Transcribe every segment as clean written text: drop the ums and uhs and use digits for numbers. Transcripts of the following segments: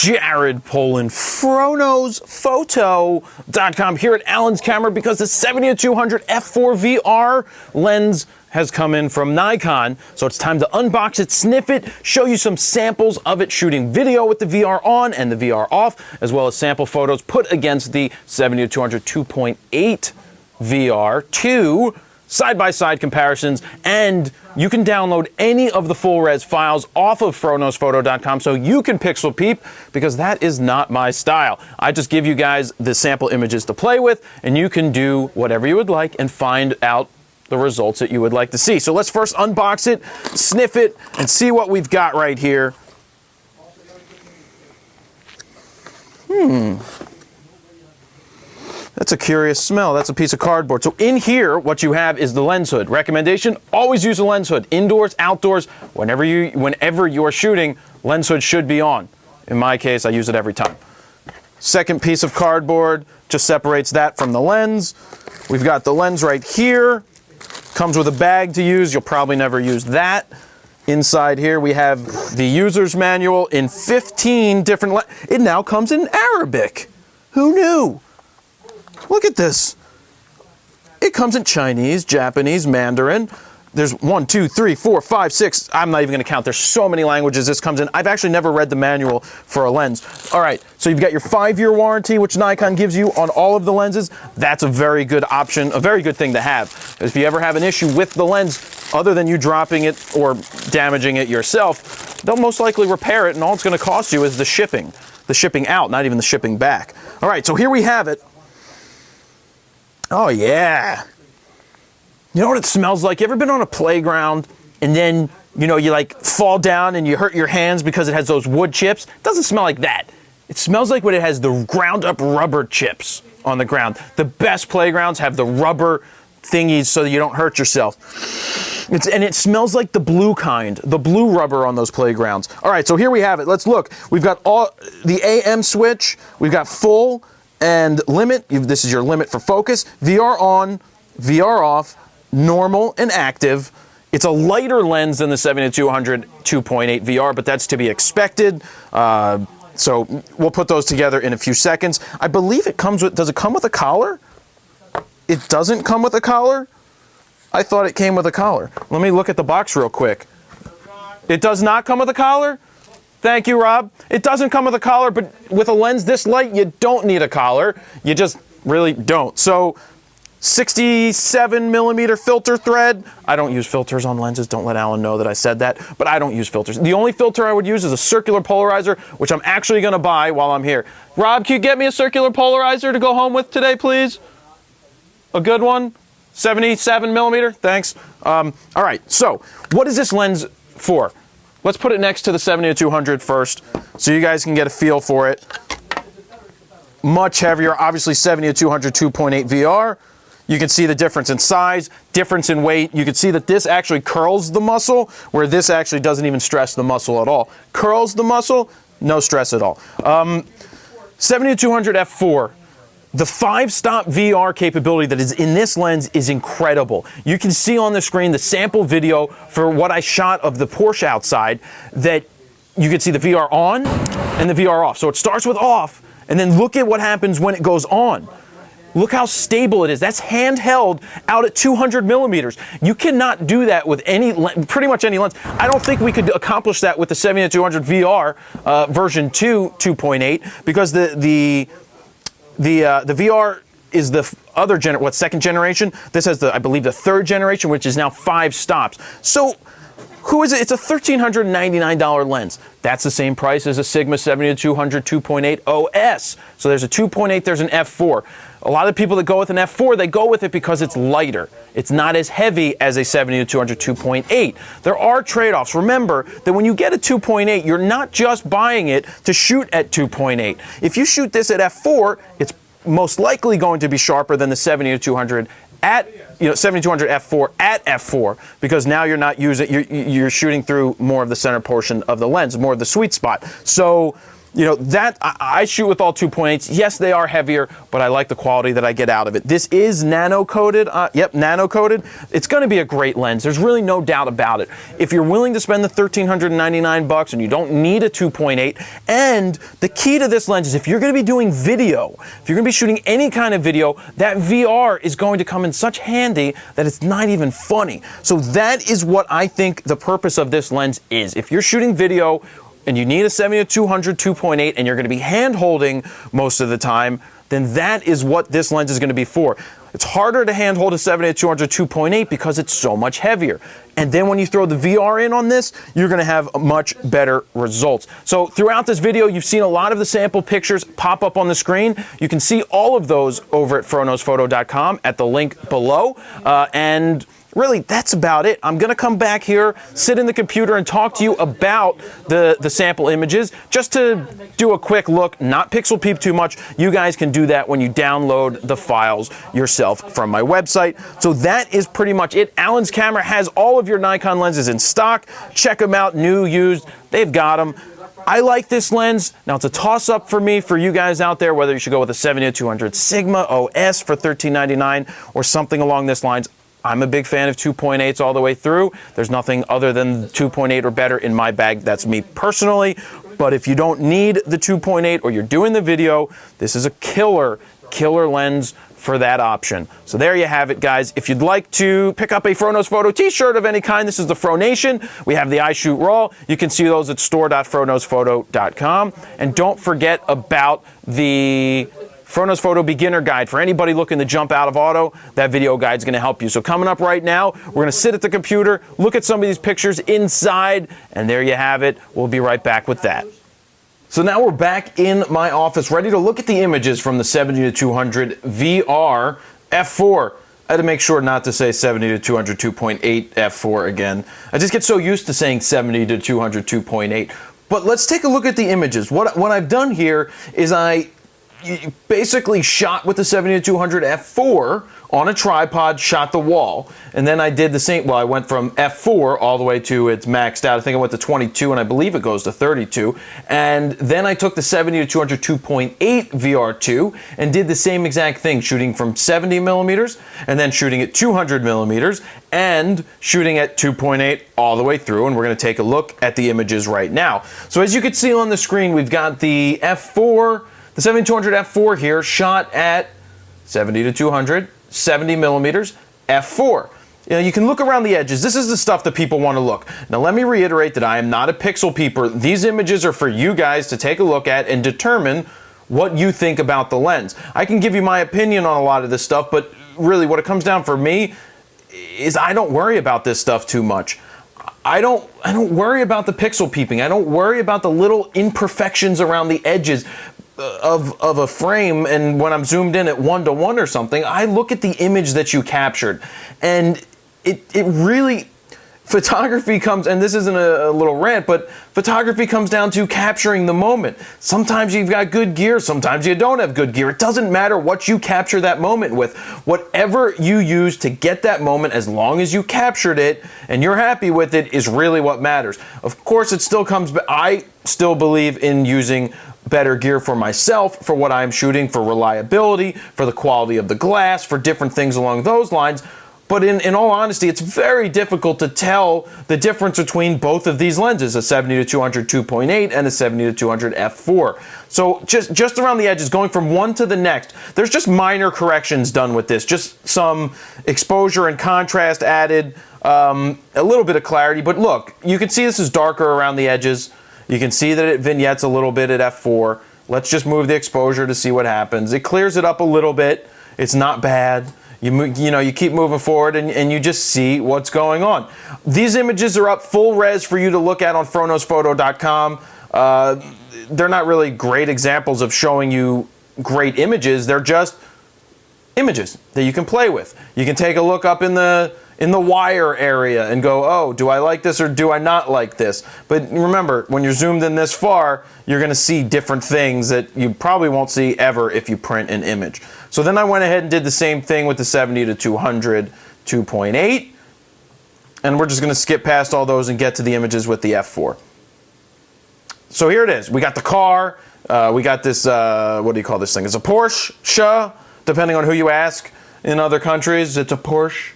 Jared Polin, FronosPhoto.com here at Alan's Camera because the 70-200 f4 VR lens has come in from Nikon. So it's time to unbox it, sniff it, show you some samples of it shooting video with the VR on and the VR off, as well as sample photos put against the 70-200 2.8 VR, two side-by-side comparisons, and you can download any of the full-res files off of FronosPhoto.com so you can pixel peep, because that is not my style. I just give you guys the sample images to play with, and you can do whatever you would like and find out the results that you would like to see. So let's first unbox it, sniff it, and see what we've got right here. That's a curious smell. That's a piece of cardboard. So in here, what you have is the lens hood. Recommendation, always use a lens hood. Indoors, outdoors, whenever you are shooting, lens hood should be on. In my case, I use it every time. Second piece of cardboard just separates that from the lens. We've got the lens right here. Comes with a bag to use. You'll probably never use that. Inside here, we have the user's manual in 15 different it now comes in Arabic. Who knew? Look at this. It comes in Chinese, Japanese, Mandarin. There's 1, 2, 3, 4, 5, 6. I'm not even going to count. There's so many languages this comes in. I've actually never read the manual for a lens. All right, so you've got your 5-year warranty, which Nikon gives you on all of the lenses. That's a very good option, a very good thing to have. If you ever have an issue with the lens, other than you dropping it or damaging it yourself, they'll most likely repair it, and all it's going to cost you is the shipping out, not even the shipping back. All right, so here we have it. Oh, yeah. You know what it smells like? You ever been on a playground and then, you know, you like fall down and you hurt your hands because it has those wood chips? It doesn't smell like that. It smells like when it has the ground up rubber chips on the ground. The best playgrounds have the rubber thingies so that you don't hurt yourself. And it smells like the blue kind, the blue rubber on those playgrounds. All right, so here we have it. Let's look. We've got all the AM switch. We've got full and limit. This is your limit for focus. VR on, VR off, normal and active. It's a lighter lens than the 70-200 2.8 VR, but that's to be expected. So we'll put those together in a few seconds. I believe it comes with, does it come with a collar? It doesn't come with a collar? I thought it came with a collar. Let me look at the box real quick. It does not come with a collar? Thank you, Rob. It doesn't come with a collar, but with a lens this light, you don't need a collar. You just really don't. So 67mm filter thread. I don't use filters on lenses. Don't let Alan know that I said that, but I don't use filters. The only filter I would use is a circular polarizer, which I'm actually going to buy while I'm here. Rob, can you get me a circular polarizer to go home with today, please? A good one? 77mm? Thanks. All right, so what is this lens for? Let's put it next to the 70-200 first so you guys can get a feel for it. Much heavier, obviously 70-200 2.8 VR. You can see the difference in size, difference in weight. You can see that this actually curls the muscle, where this actually doesn't even stress the muscle at all. Curls the muscle, no stress at all. 70-200 f4. The 5-stop VR capability that is in this lens is incredible. You can see on the screen the sample video for what I shot of the Porsche outside, that you can see the VR on and the VR off. So it starts with off, and then look at what happens when it goes on. Look how stable it is. That's handheld out at 200mm. You cannot do that with any, pretty much any lens. I don't think we could accomplish that with the 70-200 VR version 2 2.8, because the VR is the other second generation? This has I believe the 3rd generation, which is now 5 stops. So who is it? It's a $1,399 lens. That's the same price as a Sigma 70-200 2.8 OS. So there's a 2.8, there's an f4. A lot of people that go with an f4, they go with it because it's lighter. It's not as heavy as a 70-200 2.8. There are trade-offs. Remember that when you get a 2.8, you're not just buying it to shoot at 2.8. If you shoot this at f4, it's most likely going to be sharper than the 70-200 at 70-200 f4 at f4, because now you're not using, you're shooting through more of the center portion of the lens, more of the sweet spot. So you know, that I shoot with all 2.8s. Yes, they are heavier, but I like the quality that I get out of it. This is nano-coated. Yep, nano-coated. It's going to be a great lens. There's really no doubt about it. If you're willing to spend the $1,399 and you don't need a 2.8, and the key to this lens is if you're going to be doing video, if you're going to be shooting any kind of video, that VR is going to come in such handy that it's not even funny. So that is what I think the purpose of this lens is. If you're shooting video and you need a 70-200 2.8 and you're going to be hand holding most of the time, then that is what this lens is going to be for. It's harder to hand hold a 70-200 2.8 because it's so much heavier. And then when you throw the VR in on this, you're going to have much better results. So throughout this video, you've seen a lot of the sample pictures pop up on the screen. You can see all of those over at froknosphoto.com at the link below. And really, that's about it. I'm going to come back here, sit in the computer, and talk to you about the sample images. Just to do a quick look, not pixel peep too much. You guys can do that when you download the files yourself from my website. So that is pretty much it. Alan's Camera has all of your Nikon lenses in stock. Check them out, new, used. They've got them. I like this lens. Now, it's a toss-up for me, for you guys out there, whether you should go with a 70-200 Sigma OS for $13.99 or something along this lines. I'm a big fan of 2.8s all the way through. There's nothing other than 2.8 or better in my bag. That's me personally. But if you don't need the 2.8 or you're doing the video, this is a killer lens for that option. So there you have it, guys. If you'd like to pick up a Froknose Photo t-shirt of any kind, this is the Fro Nation. We have the I Shoot Raw. You can see those at store.froknosephoto.com. And don't forget about the Froknose Photo Beginner Guide. For anybody looking to jump out of auto, that video guide is going to help you. So coming up right now, we're going to sit at the computer, look at some of these pictures inside, and there you have it. We'll be right back with that. So now we're back in my office, ready to look at the images from the 70-200 VR f4. I had to make sure not to say 70-200 2.8 f4 again. I just get so used to saying 70-200 2.8. But let's take a look at the images. What I've done here is I basically shot with the 70-200 f4 on a tripod, shot the wall, and then I did the same. Well, I went from f4 all the way to it's maxed out. I think I went to 22, and I believe it goes to 32. And then I took the 70-200 2.8 VR2 and did the same exact thing, shooting from 70 millimeters and then shooting at 200 millimeters and shooting at 2.8 all the way through. And we're going to take a look at the images right now. So as you can see on the screen, we've got the f4. The 70-200 f4 here shot at 70-200, 70 millimeters, f4. You know, you can look around the edges. This is the stuff that people want to look. Now, let me reiterate that I am not a pixel peeper. These images are for you guys to take a look at and determine what you think about the lens. I can give you my opinion on a lot of this stuff, but really what it comes down for me is I don't worry about this stuff too much. I don't worry about the pixel peeping. I don't worry about the little imperfections around the edges of a frame, and when I'm zoomed in at 1:1 or something, I look at the image that you captured, and it really, photography comes, and this isn't a little rant, but photography comes down to capturing the moment. Sometimes you've got good gear, sometimes you don't have good gear. It doesn't matter what you capture that moment with. Whatever you use to get that moment, as long as you captured it and you're happy with it, is really what matters. Of course, it still comes, I still believe in using better gear for myself, for what I'm shooting, for reliability, for the quality of the glass, for different things along those lines. But in all honesty, it's very difficult to tell the difference between both of these lenses, a 70-200 2.8 and a 70-200 f4. So just around the edges, going from one to the next, there's just minor corrections done with this. Just some exposure and contrast added, a little bit of clarity. But look, you can see this is darker around the edges. You can see that it vignettes a little bit at f4. Let's just move the exposure to see what happens. It clears it up a little bit. It's not bad. You keep moving forward and you just see what's going on. These images are up full res for you to look at on froknosephoto.com. They're not really great examples of showing you great images. They're just images that you can play with. You can take a look up in the wire area and go, oh, do I like this or do I not like this? But remember, when you're zoomed in this far, you're going to see different things that you probably won't see ever if you print an image. So then I went ahead and did the same thing with the 70-200 2.8. And we're just going to skip past all those and get to the images with the f4. So here it is. We got the car. We got this, what do you call this thing? It's a Porsche, depending on who you ask. In other countries, it's a Porsche.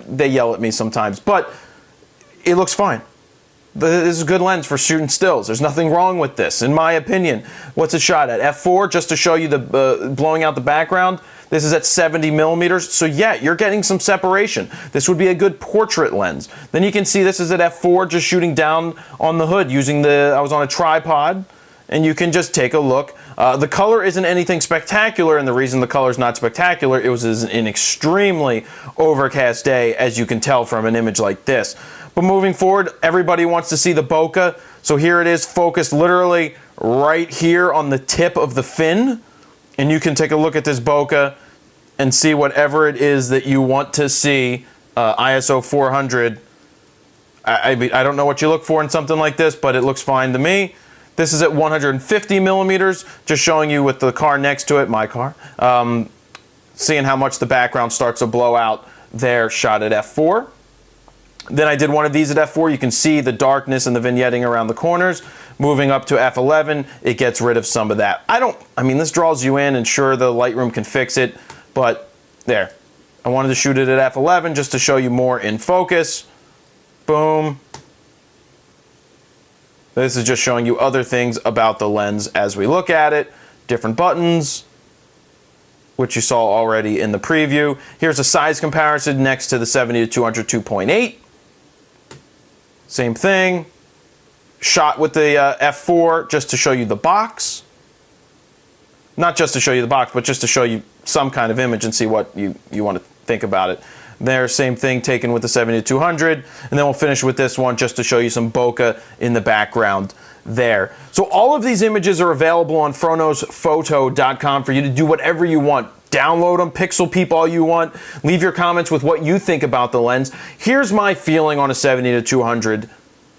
They yell at me sometimes, but it looks fine. This is a good lens for shooting stills. There's nothing wrong with this, in my opinion. What's it shot at? F4, just to show you the blowing out the background. This is at 70 millimeters, so yeah, you're getting some separation. This would be a good portrait lens. Then you can see this is at F4, just shooting down on the hood using I was on a tripod, and you can just take a look. The color isn't anything spectacular, and the reason the color is not spectacular, it was an extremely overcast day, as you can tell from an image like this. But moving forward, everybody wants to see the bokeh, so here it is, focused literally right here on the tip of the fin, and you can take a look at this bokeh and see whatever it is that you want to see. ISO 400. I don't know what you look for in something like this, but it looks fine to me. This is at 150 millimeters, just showing you with the car next to it, my car, seeing how much the background starts to blow out there, shot at F4. Then I did one of these at F4. You can see the darkness and the vignetting around the corners. Moving up to F11, it gets rid of some of that. I mean, this draws you in, and sure, the Lightroom can fix it, but there. I wanted to shoot it at F11 just to show you more in focus. Boom. This is just showing you other things about the lens as we look at it. Different buttons, which you saw already in the preview. Here's a size comparison next to the 70-200 2.8. Same thing. Shot with the F4 just to show you the box. Not just to show you the box, but just to show you some kind of image and see what you want to think about it. There, same thing taken with the 70-200, and then we'll finish with this one just to show you some bokeh in the background there. So all of these images are available on FronosPhoto.com for you to do whatever you want. Download them, pixel peep all you want, leave your comments with what you think about the lens. Here's my feeling on a 70-200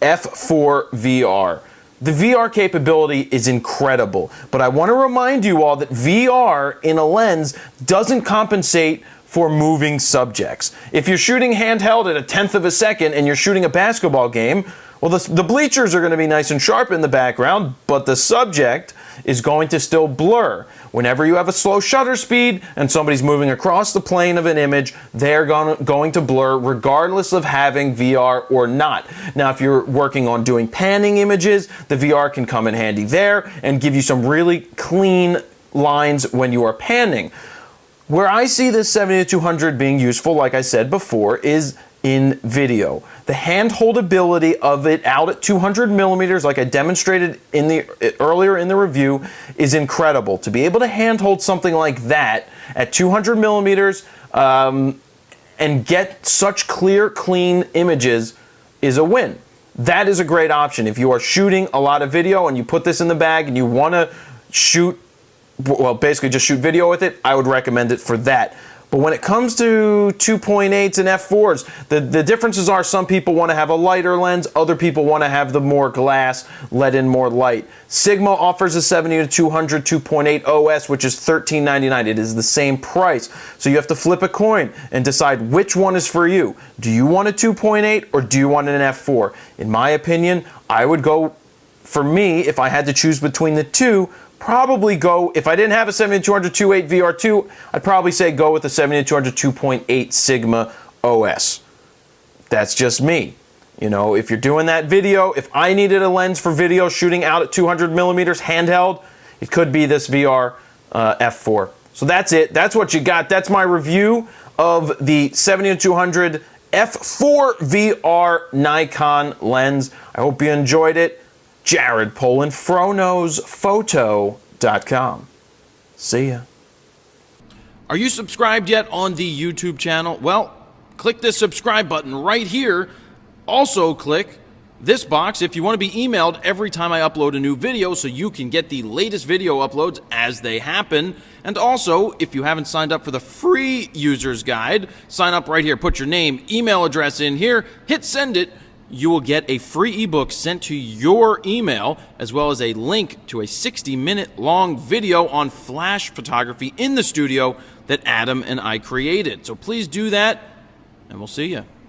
f4 VR. The VR capability is incredible, but I want to remind you all that VR in a lens doesn't compensate for moving subjects. If you're shooting handheld at 1/10 of a second and you're shooting a basketball game, well, the bleachers are going to be nice and sharp in the background, but the subject is going to still blur. Whenever you have a slow shutter speed and somebody's moving across the plane of an image, they're going to blur regardless of having VR or not. Now, if you're working on doing panning images, the VR can come in handy there and give you some really clean lines when you are panning. Where I see this 70-200 being useful, like I said before, is in video. The hand-hold ability of it out at 200 millimeters, like I demonstrated earlier in the review, is incredible. To be able to hand-hold something like that at 200 millimeters and get such clear, clean images is a win. That is a great option. If you are shooting a lot of video and you put this in the bag and you want to shoot, well, basically just shoot video with it, I would recommend it for that. But when it comes to 2.8s and f4s, the differences are some people want to have a lighter lens, other people want to have the more glass, let in more light. Sigma offers a 70-200 2.8 OS, which is $13.99. It is the same price. So you have to flip a coin and decide which one is for you. Do you want a 2.8 or do you want an f4? In my opinion, I would go, for me, if I had to choose between the two, probably go, if I didn't have a 70-200 2.8 VR2, I'd probably say go with the 70-200 2.8 Sigma OS. That's just me. You know, if you're doing that video, if I needed a lens for video shooting out at 200 millimeters handheld, it could be this VR f4. So that's it. That's what you got. That's my review of the 70-200 f4 VR Nikon lens. I hope you enjoyed it. Jared Polin, FronosPhoto.com. See ya. Are you subscribed yet on the YouTube channel? Well, click this subscribe button right here. Also click this box if you want to be emailed every time I upload a new video so you can get the latest video uploads as they happen. And also, if you haven't signed up for the free user's guide, sign up right here. Put your name, email address in here, hit send it. You will get a free ebook sent to your email, as well as a link to a 60-minute long video on flash photography in the studio that Adam and I created. So please do that, and we'll see you.